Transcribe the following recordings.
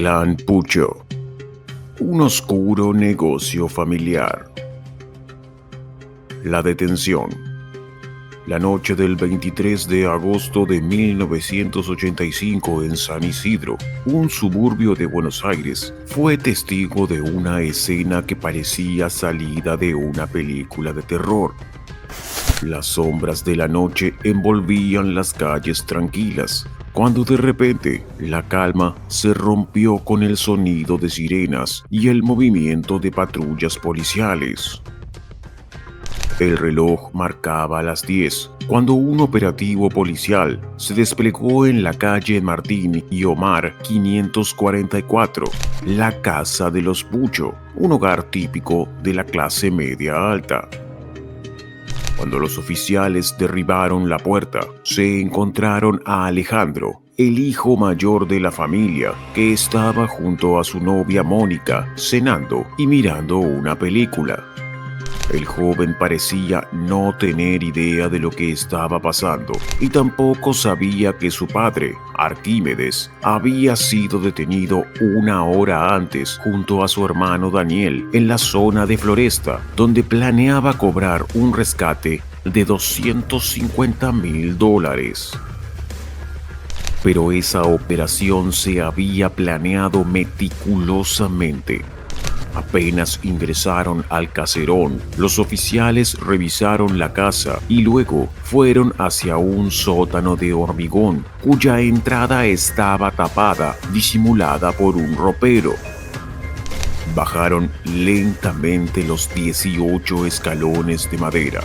Clan Pucho, un oscuro negocio familiar. La detención. La noche del 23 de agosto de 1985 en San Isidro, un suburbio de Buenos Aires, fue testigo de una escena que parecía salida de una película de terror. Las sombras de la noche envolvían las calles tranquilas, cuando de repente la calma se rompió con el sonido de sirenas y el movimiento de patrullas policiales. El reloj marcaba las 10, cuando un operativo policial se desplegó en la calle Martín y Omar 544, la casa de los Pucho, un hogar típico de la clase media alta. Cuando los oficiales derribaron la puerta, se encontraron a Alejandro, el hijo mayor de la familia, que estaba junto a su novia Mónica, cenando y mirando una película. El joven parecía no tener idea de lo que estaba pasando y tampoco sabía que su padre, Arquímedes, había sido detenido una hora antes junto a su hermano Daniel en la zona de Floresta, donde planeaba cobrar un rescate de $250,000. Pero esa operación se había planeado meticulosamente. Apenas ingresaron al caserón, los oficiales revisaron la casa y luego fueron hacia un sótano de hormigón, cuya entrada estaba tapada, disimulada por un ropero. Bajaron lentamente los 18 escalones de madera.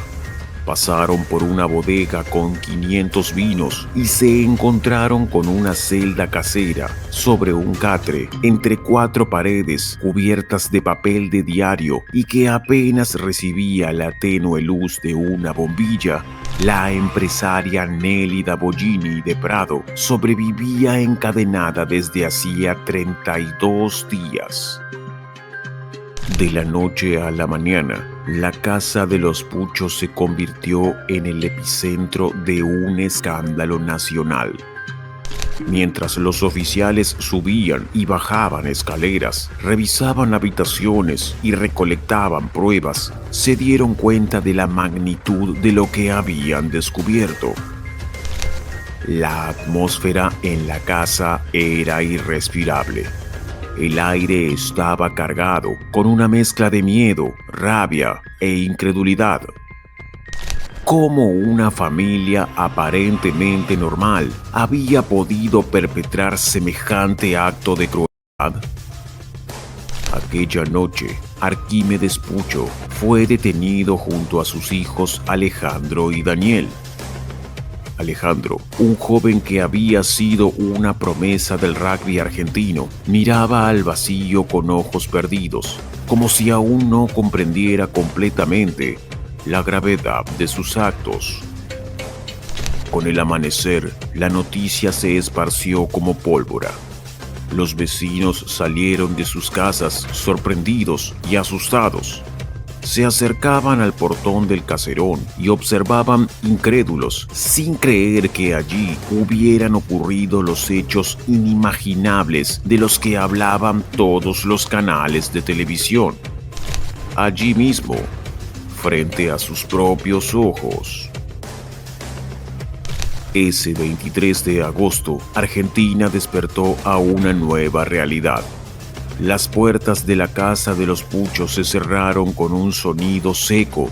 Pasaron por una bodega con 500 vinos y se encontraron con una celda casera sobre un catre entre 4 paredes cubiertas de papel de diario y que apenas recibía la tenue luz de una bombilla. La empresaria Nélida Bollini de Prado sobrevivía encadenada desde hacía 32 días. De la noche a la mañana, la casa de los Puchos se convirtió en el epicentro de un escándalo nacional. Mientras los oficiales subían y bajaban escaleras, revisaban habitaciones y recolectaban pruebas, se dieron cuenta de la magnitud de lo que habían descubierto. La atmósfera en la casa era irrespirable. El aire estaba cargado con una mezcla de miedo, rabia e incredulidad. ¿Cómo una familia aparentemente normal había podido perpetrar semejante acto de crueldad? Aquella noche, Arquímedes Pucho fue detenido junto a sus hijos Alejandro y Daniel. Alejandro, un joven que había sido una promesa del rugby argentino, miraba al vacío con ojos perdidos, como si aún no comprendiera completamente la gravedad de sus actos. Con el amanecer, la noticia se esparció como pólvora. Los vecinos salieron de sus casas sorprendidos y asustados. Se acercaban al portón del caserón y observaban incrédulos, sin creer que allí hubieran ocurrido los hechos inimaginables de los que hablaban todos los canales de televisión. Allí mismo, frente a sus propios ojos. Ese 23 de agosto, Argentina despertó a una nueva realidad. Las puertas de la casa de los Puchos se cerraron con un sonido seco.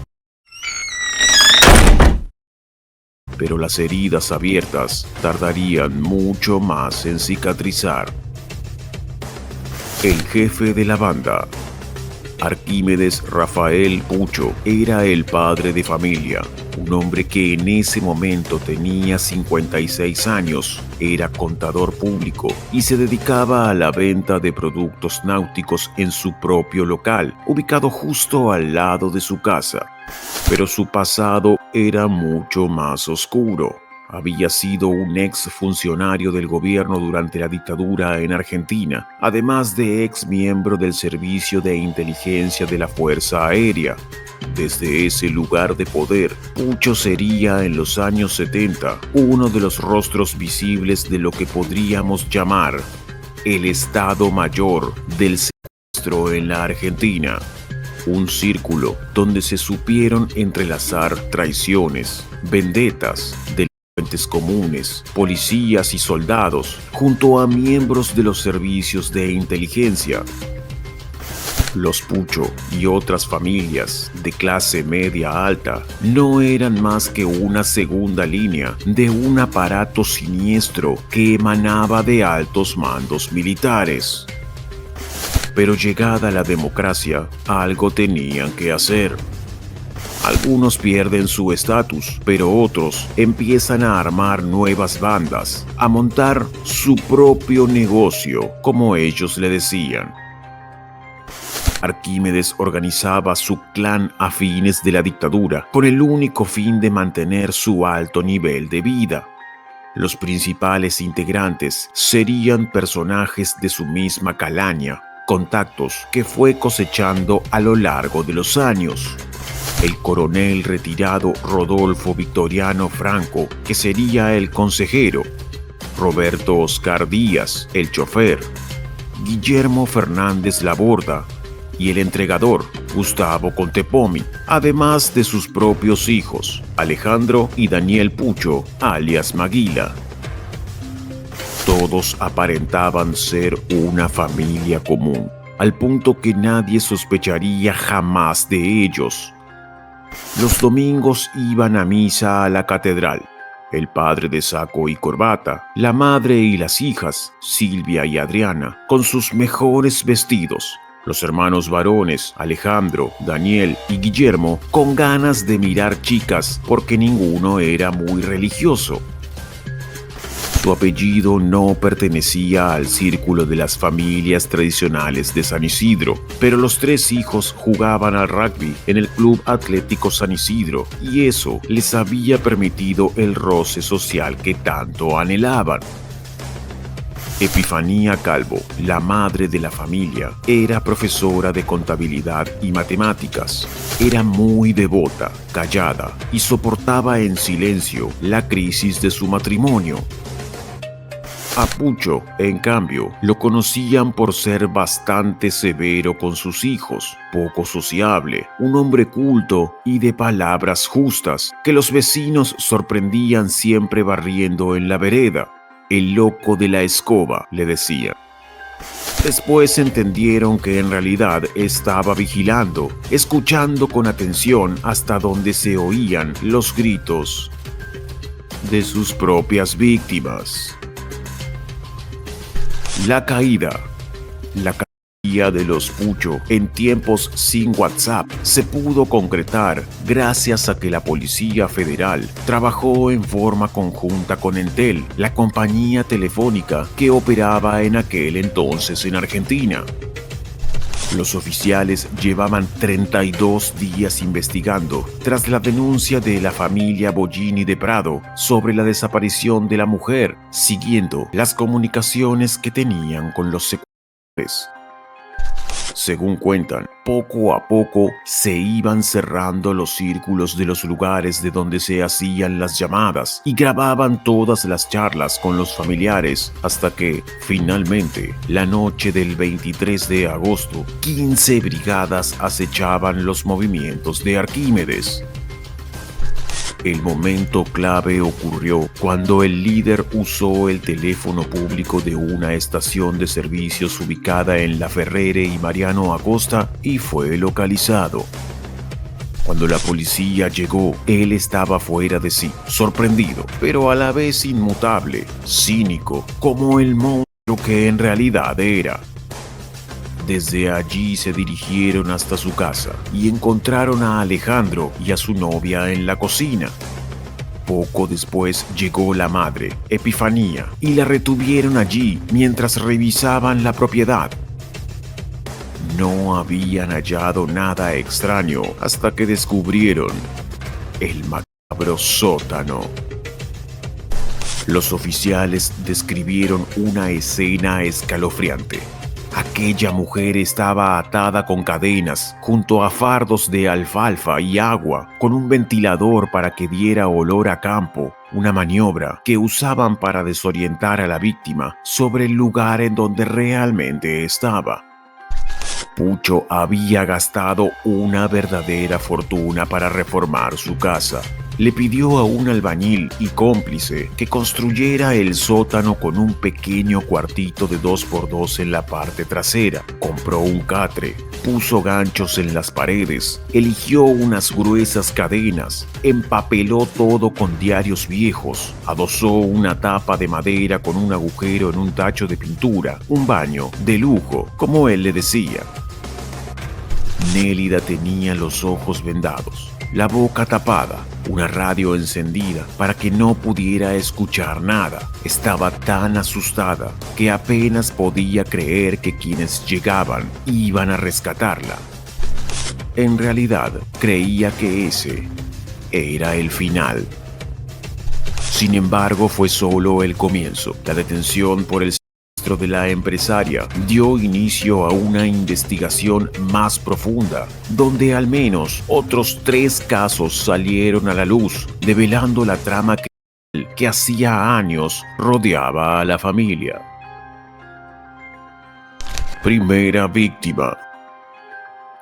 Pero las heridas abiertas tardarían mucho más en cicatrizar. El jefe de la banda, Arquímedes Rafael Pucho, era el padre de familia, un hombre que en ese momento tenía 56 años, era contador público y se dedicaba a la venta de productos náuticos en su propio local, ubicado justo al lado de su casa. Pero su pasado era mucho más oscuro. Había sido un ex funcionario del gobierno durante la dictadura en Argentina, además de ex miembro del Servicio de Inteligencia de la Fuerza Aérea. Desde ese lugar de poder, Pucho sería en los años 70 uno de los rostros visibles de lo que podríamos llamar el Estado Mayor del Secuestro en la Argentina. Un círculo donde se supieron entrelazar traiciones, vendetas, delincuentes comunes, policías y soldados, junto a miembros de los servicios de inteligencia. Los Pucho y otras familias de clase media alta no eran más que una segunda línea de un aparato siniestro que emanaba de altos mandos militares. Pero llegada la democracia, algo tenían que hacer. Algunos pierden su estatus, pero otros empiezan a armar nuevas bandas, a montar su propio negocio, como ellos le decían. Arquímedes organizaba su clan a fines de la dictadura, con el único fin de mantener su alto nivel de vida. Los principales integrantes serían personajes de su misma calaña, contactos que fue cosechando a lo largo de los años. El coronel retirado Rodolfo Victoriano Franco, que sería el consejero, Roberto Oscar Díaz, el chofer, Guillermo Fernández Laborda y el entregador, Gustavo Contepomi, además de sus propios hijos, Alejandro y Daniel Pucho, alias Maguila. Todos aparentaban ser una familia común, al punto que nadie sospecharía jamás de ellos. Los domingos iban a misa a la catedral. El padre de saco y corbata, la madre y las hijas, Silvia y Adriana, con sus mejores vestidos. Los hermanos varones, Alejandro, Daniel y Guillermo, con ganas de mirar chicas porque ninguno era muy religioso. Su apellido no pertenecía al círculo de las familias tradicionales de San Isidro, pero los tres hijos jugaban al rugby en el Club Atlético San Isidro y eso les había permitido el roce social que tanto anhelaban. Epifanía Calvo, la madre de la familia, era profesora de contabilidad y matemáticas. Era muy devota, callada y soportaba en silencio la crisis de su matrimonio. A Pucho, en cambio, lo conocían por ser bastante severo con sus hijos, poco sociable, un hombre culto y de palabras justas, que los vecinos sorprendían siempre barriendo en la vereda. El loco de la escoba, le decían. Después entendieron que en realidad estaba vigilando, escuchando con atención hasta donde se oían los gritos de sus propias víctimas. La caída de los Pucho en tiempos sin WhatsApp se pudo concretar gracias a que la Policía Federal trabajó en forma conjunta con Entel, la compañía telefónica que operaba en aquel entonces en Argentina. Los oficiales llevaban 32 días investigando tras la denuncia de la familia Bollini de Prado sobre la desaparición de la mujer, siguiendo las comunicaciones que tenían con los secuestradores. Según cuentan, poco a poco se iban cerrando los círculos de los lugares de donde se hacían las llamadas y grababan todas las charlas con los familiares hasta que, finalmente, la noche del 23 de agosto, 15 brigadas acechaban los movimientos de Arquímedes. El momento clave ocurrió cuando el líder usó el teléfono público de una estación de servicios ubicada en La Ferrere y Mariano Acosta y fue localizado. Cuando la policía llegó, él estaba fuera de sí, sorprendido, pero a la vez inmutable, cínico, como el monstruo que en realidad era. Desde allí se dirigieron hasta su casa y encontraron a Alejandro y a su novia en la cocina. Poco después llegó la madre, Epifanía, y la retuvieron allí mientras revisaban la propiedad. No habían hallado nada extraño hasta que descubrieron el macabro sótano. Los oficiales describieron una escena escalofriante. Aquella mujer estaba atada con cadenas, junto a fardos de alfalfa y agua, con un ventilador para que diera olor a campo, una maniobra que usaban para desorientar a la víctima sobre el lugar en donde realmente estaba. Pucho había gastado una verdadera fortuna para reformar su casa. Le pidió a un albañil y cómplice que construyera el sótano con un pequeño cuartito de 2x2 en la parte trasera. Compró un catre, puso ganchos en las paredes, eligió unas gruesas cadenas, empapeló todo con diarios viejos, adosó una tapa de madera con un agujero en un tacho de pintura, un baño de lujo, como él le decía. Nélida tenía los ojos vendados, la boca tapada, una radio encendida para que no pudiera escuchar nada. Estaba tan asustada que apenas podía creer que quienes llegaban iban a rescatarla. En realidad, creía que ese era el final. Sin embargo, fue solo el comienzo. La detención por el secuestro de la empresaria dio inicio a una investigación más profunda, donde al menos otros 3 casos salieron a la luz, develando la trama que hacía años rodeaba a la familia. Primera víctima.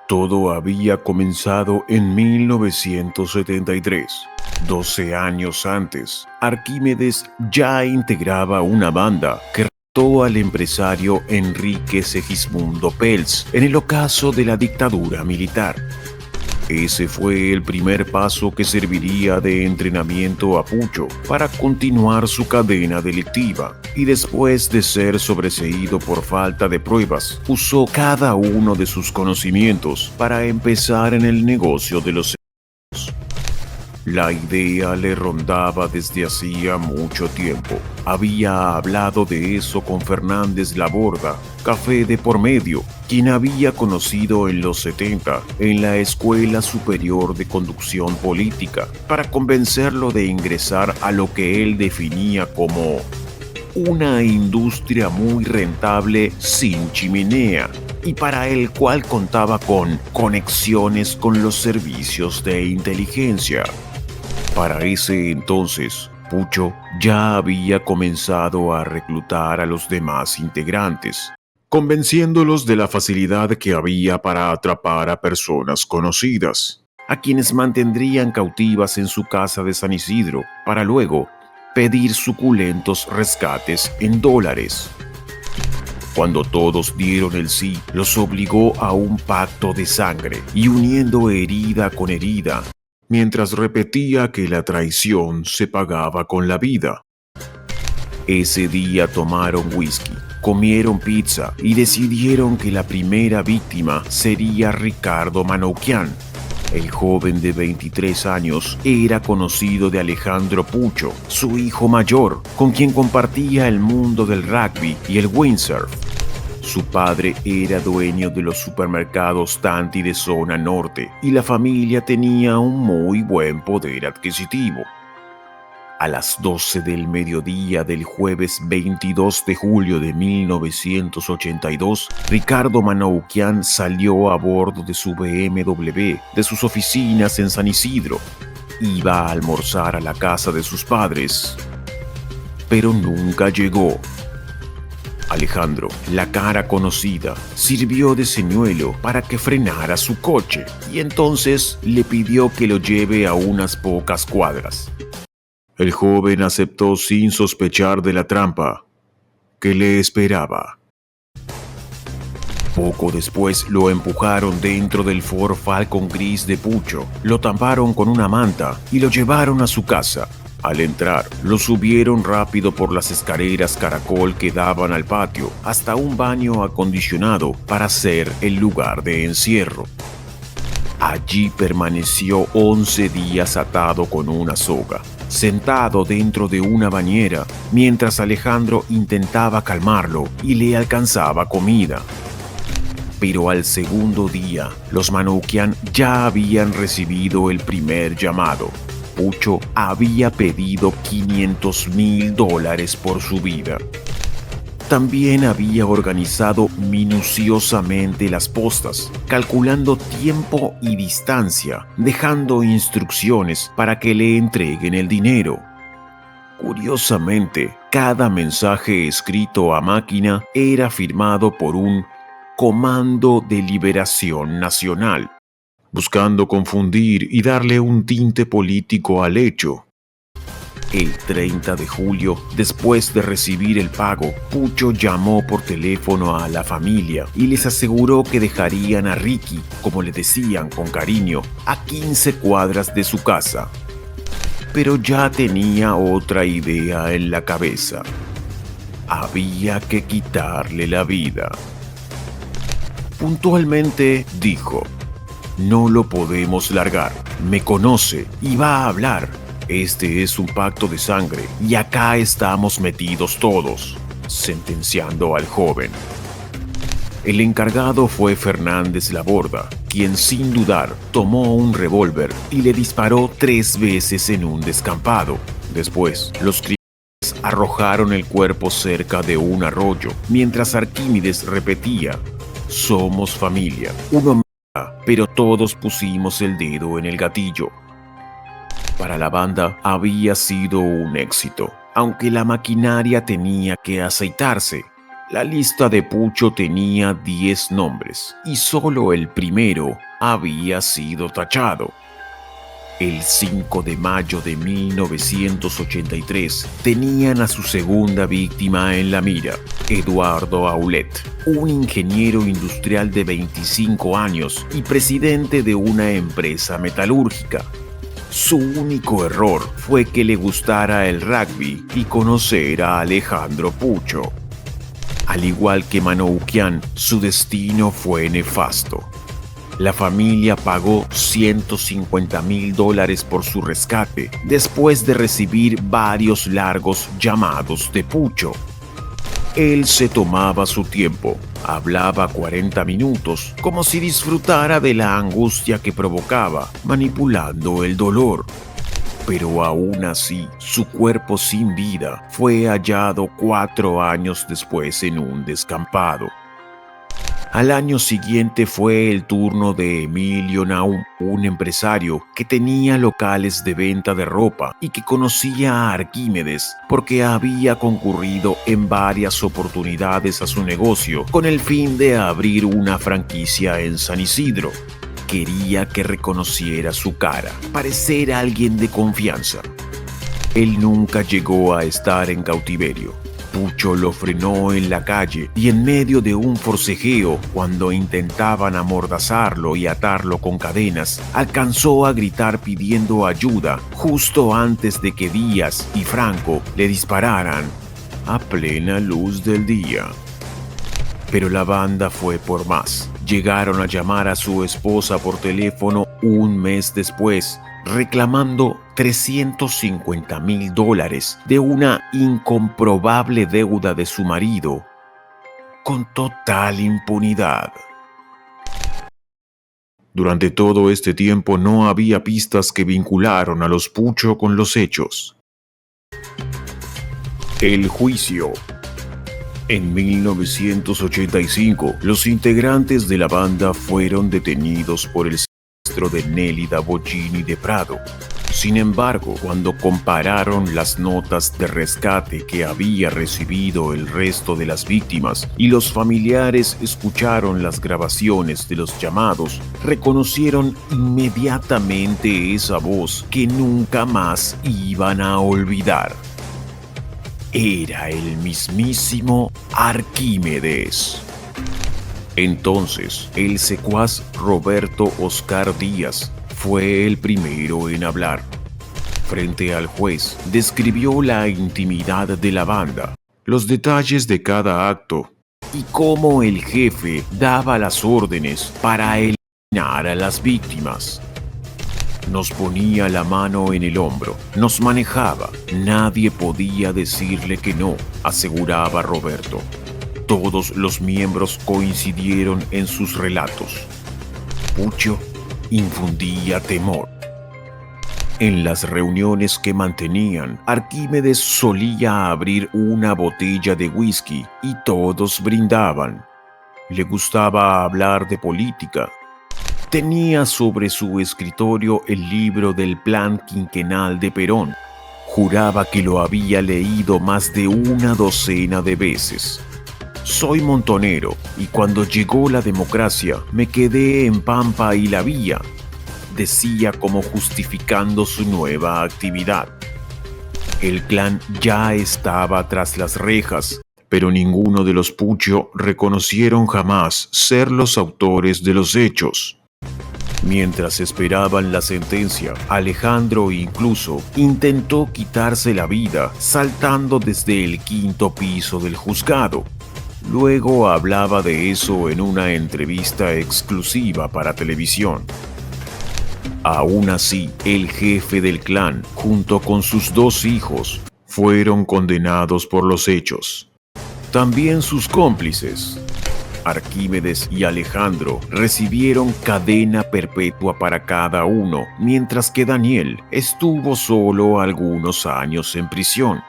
Todo había comenzado en 1973. 12 años antes, Arquímedes ya integraba una banda que retó al empresario Enrique Segismundo Pels en el ocaso de la dictadura militar. Ese fue el primer paso que serviría de entrenamiento a Pucho para continuar su cadena delictiva, y después de ser sobreseído por falta de pruebas, usó cada uno de sus conocimientos para empezar en el negocio de los secuestros. La idea le rondaba desde hacía mucho tiempo. Había hablado de eso con Fernández Laborda, café de por medio, quien había conocido en los 70 en la Escuela Superior de Conducción Política, para convencerlo de ingresar a lo que él definía como una industria muy rentable sin chimenea, y para el cual contaba con conexiones con los servicios de inteligencia. Para ese entonces, Pucho ya había comenzado a reclutar a los demás integrantes, convenciéndolos de la facilidad que había para atrapar a personas conocidas, a quienes mantendrían cautivas en su casa de San Isidro, para luego pedir suculentos rescates en dólares. Cuando todos dieron el sí, los obligó a un pacto de sangre, y uniendo herida con herida, mientras repetía que la traición se pagaba con la vida. Ese día tomaron whisky, comieron pizza y decidieron que la primera víctima sería Ricardo Manoukian. El joven de 23 años era conocido de Alejandro Pucho, su hijo mayor, con quien compartía el mundo del rugby y el windsurf. Su padre era dueño de los supermercados Tanti de zona norte y la familia tenía un muy buen poder adquisitivo. A las 12 del mediodía del jueves 22 de julio de 1982, Ricardo Manoukian salió a bordo de su BMW de sus oficinas en San Isidro. Iba a almorzar a la casa de sus padres, pero nunca llegó. Alejandro, la cara conocida, sirvió de señuelo para que frenara su coche y entonces le pidió que lo lleve a unas pocas cuadras. El joven aceptó sin sospechar de la trampa que le esperaba. Poco después lo empujaron dentro del Ford Falcon gris de Pucho, lo taparon con una manta y lo llevaron a su casa. Al entrar, lo subieron rápido por las escaleras caracol que daban al patio hasta un baño acondicionado para ser el lugar de encierro. Allí permaneció 11 días atado con una soga, sentado dentro de una bañera, mientras Alejandro intentaba calmarlo y le alcanzaba comida. Pero al segundo día, los Manoukian ya habían recibido el primer llamado. Pucho había pedido $500,000 por su vida. También había organizado minuciosamente las postas, calculando tiempo y distancia, dejando instrucciones para que le entreguen el dinero. Curiosamente, cada mensaje escrito a máquina era firmado por un Comando de Liberación Nacional, buscando confundir y darle un tinte político al hecho. El 30 de julio, después de recibir el pago, Pucho llamó por teléfono a la familia y les aseguró que dejarían a Ricky, como le decían con cariño, a 15 cuadras de su casa. Pero ya tenía otra idea en la cabeza. Había que quitarle la vida. Puntualmente dijo: no lo podemos largar, me conoce y va a hablar. Este es un pacto de sangre y acá estamos metidos todos, sentenciando al joven. El encargado fue Fernández Laborda, quien sin dudar tomó un revólver y le disparó 3 veces en un descampado. Después, los criminales arrojaron el cuerpo cerca de un arroyo, mientras Arquímedes repetía: somos familia, uno mata, pero todos pusimos el dedo en el gatillo. Para la banda había sido un éxito, aunque la maquinaria tenía que aceitarse. La lista de Pucho tenía 10 nombres y solo el primero había sido tachado. El 5 de mayo de 1983 tenían a su segunda víctima en la mira, Eduardo Aulet, un ingeniero industrial de 25 años y presidente de una empresa metalúrgica. Su único error fue que le gustara el rugby y conocer a Alejandro Pucho. Al igual que Manoukian, su destino fue nefasto. La familia pagó $150,000 por su rescate, después de recibir varios largos llamados de Pucho. Él se tomaba su tiempo, hablaba 40 minutos, como si disfrutara de la angustia que provocaba, manipulando el dolor. Pero aún así, su cuerpo sin vida fue hallado 4 años después en un descampado. Al año siguiente fue el turno de Emilio Naum, un empresario que tenía locales de venta de ropa y que conocía a Arquímedes porque había concurrido en varias oportunidades a su negocio con el fin de abrir una franquicia en San Isidro. Quería que reconociera su cara, parecer alguien de confianza. Él nunca llegó a estar en cautiverio. Pucho lo frenó en la calle y en medio de un forcejeo, cuando intentaban amordazarlo y atarlo con cadenas, alcanzó a gritar pidiendo ayuda justo antes de que Díaz y Franco le dispararan a plena luz del día. Pero la banda fue por más. Llegaron a llamar a su esposa por teléfono un mes después, reclamando $350,000 de una incomprobable deuda de su marido, con total impunidad. Durante todo este tiempo no había pistas que vincularon a los Pucho con los hechos. El juicio. En 1985, los integrantes de la banda fueron detenidos por el secuestro de Nélida Boggini de Prado. Sin embargo, cuando compararon las notas de rescate que había recibido el resto de las víctimas y los familiares escucharon las grabaciones de los llamados, reconocieron inmediatamente esa voz que nunca más iban a olvidar. Era el mismísimo Arquímedes. Entonces, el secuaz Roberto Oscar Díaz fue el primero en hablar. Frente al juez, describió la intimidad de la banda, los detalles de cada acto y cómo el jefe daba las órdenes para eliminar a las víctimas. Nos ponía la mano en el hombro, nos manejaba, nadie podía decirle que no, aseguraba Roberto. Todos los miembros coincidieron en sus relatos. Pucho infundía temor. En las reuniones que mantenían, Arquímedes solía abrir una botella de whisky y todos brindaban. Le gustaba hablar de política. Tenía sobre su escritorio el libro del Plan Quinquenal de Perón. Juraba que lo había leído más de una docena de veces. Soy montonero y cuando llegó la democracia me quedé en Pampa y la Vía, decía como justificando su nueva actividad. El clan ya estaba tras las rejas, pero ninguno de los Puccio reconocieron jamás ser los autores de los hechos. Mientras esperaban la sentencia, Alejandro incluso intentó quitarse la vida saltando desde el quinto piso del juzgado. Luego hablaba de eso en una entrevista exclusiva para televisión. Aún así, el jefe del clan, junto con sus 2 hijos, fueron condenados por los hechos. También sus cómplices, Arquímedes y Alejandro, recibieron cadena perpetua para cada uno, mientras que Daniel estuvo solo algunos años en prisión.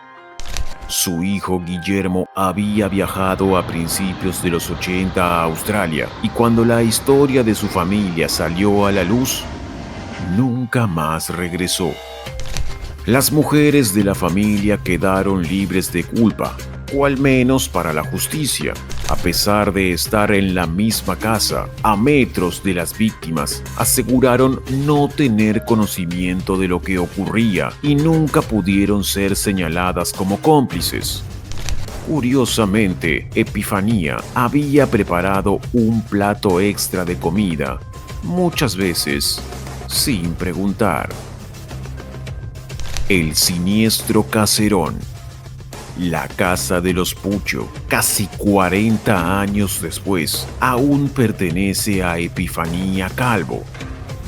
Su hijo Guillermo había viajado a principios de los 80 a Australia y cuando la historia de su familia salió a la luz, nunca más regresó. Las mujeres de la familia quedaron libres de culpa, o al menos para la justicia, a pesar de estar en la misma casa, a metros de las víctimas, aseguraron no tener conocimiento de lo que ocurría y nunca pudieron ser señaladas como cómplices. Curiosamente, Epifanía había preparado un plato extra de comida, muchas veces sin preguntar. El siniestro caserón. La casa de los Puccio, casi 40 años después, aún pertenece a Epifanía Calvo.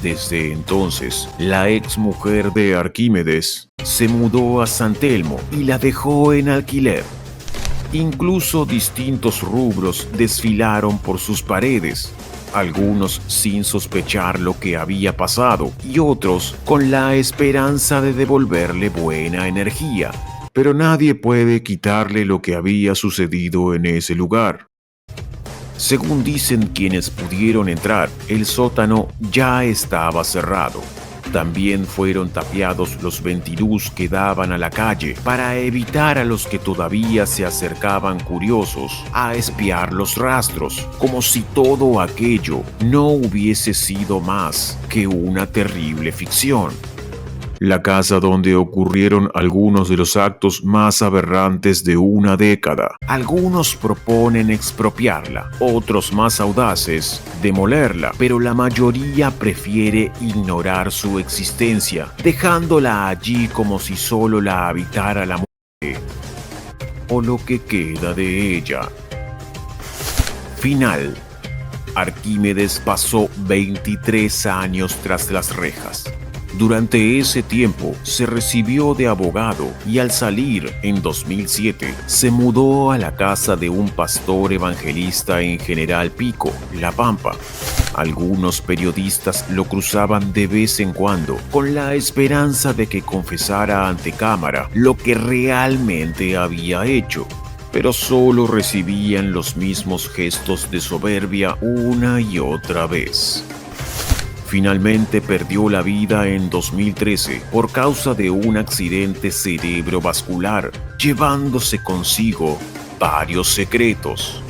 Desde entonces, la exmujer de Arquímedes se mudó a San Telmo y la dejó en alquiler. Incluso distintos rubros desfilaron por sus paredes, algunos sin sospechar lo que había pasado y otros con la esperanza de devolverle buena energía. Pero nadie puede quitarle lo que había sucedido en ese lugar. Según dicen quienes pudieron entrar, el sótano ya estaba cerrado. También fueron tapiados los ventilús que daban a la calle para evitar a los que todavía se acercaban curiosos a espiar los rastros, como si todo aquello no hubiese sido más que una terrible ficción. La casa donde ocurrieron algunos de los actos más aberrantes de una década. Algunos proponen expropiarla, otros más audaces, demolerla, pero la mayoría prefiere ignorar su existencia, dejándola allí como si solo la habitara la muerte, o lo que queda de ella. Final. Arquímedes pasó 23 años tras las rejas. Durante ese tiempo se recibió de abogado y al salir en 2007 se mudó a la casa de un pastor evangelista en General Pico, La Pampa. Algunos periodistas lo cruzaban de vez en cuando con la esperanza de que confesara ante cámara lo que realmente había hecho, pero solo recibían los mismos gestos de soberbia una y otra vez. Finalmente perdió la vida en 2013 por causa de un accidente cerebrovascular, llevándose consigo varios secretos.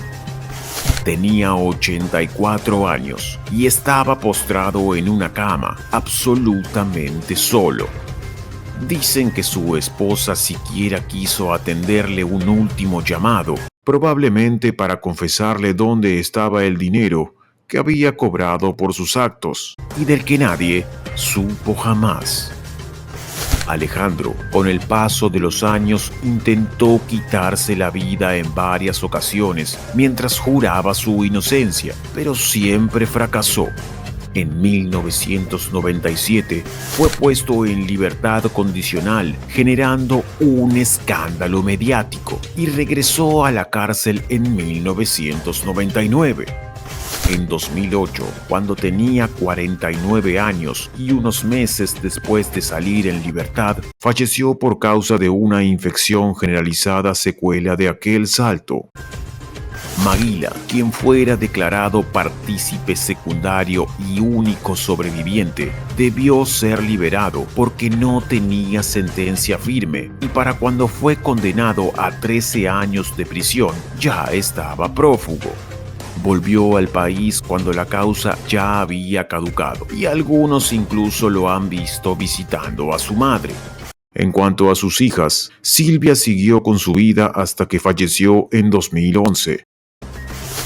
Tenía 84 años y estaba postrado en una cama, absolutamente solo. Dicen que su esposa siquiera quiso atenderle un último llamado, probablemente para confesarle dónde estaba el dinero que había cobrado por sus actos y del que nadie supo jamás. Alejandro, con el paso de los años, intentó quitarse la vida en varias ocasiones mientras juraba su inocencia, pero siempre fracasó. En 1997 fue puesto en libertad condicional, generando un escándalo mediático, y regresó a la cárcel en 1999. En 2008, cuando tenía 49 años y unos meses después de salir en libertad, falleció por causa de una infección generalizada secuela de aquel salto. Maguila, quien fuera declarado partícipe secundario y único sobreviviente, debió ser liberado porque no tenía sentencia firme y para cuando fue condenado a 13 años de prisión ya estaba prófugo. Volvió al país cuando la causa ya había caducado y algunos incluso lo han visto visitando a su madre. En cuanto a sus hijas, Silvia siguió con su vida hasta que falleció en 2011.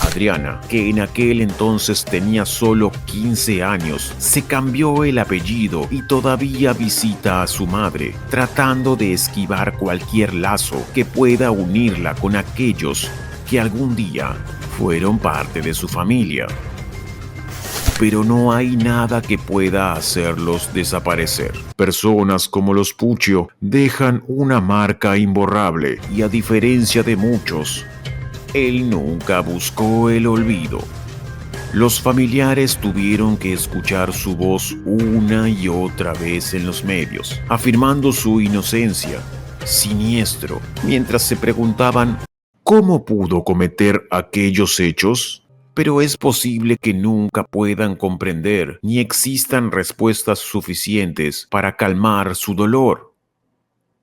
Adriana, que en aquel entonces tenía solo 15 años, se cambió el apellido y todavía visita a su madre, tratando de esquivar cualquier lazo que pueda unirla con aquellos que algún día fueron parte de su familia. Pero no hay nada que pueda hacerlos desaparecer. Personas como los Puccio dejan una marca imborrable y a diferencia de muchos, él nunca buscó el olvido. Los familiares tuvieron que escuchar su voz una y otra vez en los medios, afirmando su inocencia, siniestro, mientras se preguntaban ¿cómo pudo cometer aquellos hechos? Pero es posible que nunca puedan comprender ni existan respuestas suficientes para calmar su dolor.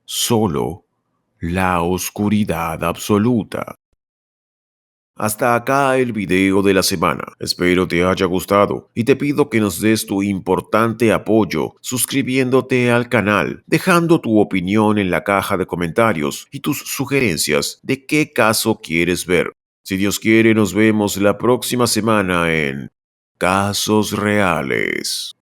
Solo la oscuridad absoluta. Hasta acá el video de la semana. Espero te haya gustado y te pido que nos des tu importante apoyo suscribiéndote al canal, dejando tu opinión en la caja de comentarios y tus sugerencias de qué caso quieres ver. Si Dios quiere, nos vemos la próxima semana en Casos Reales.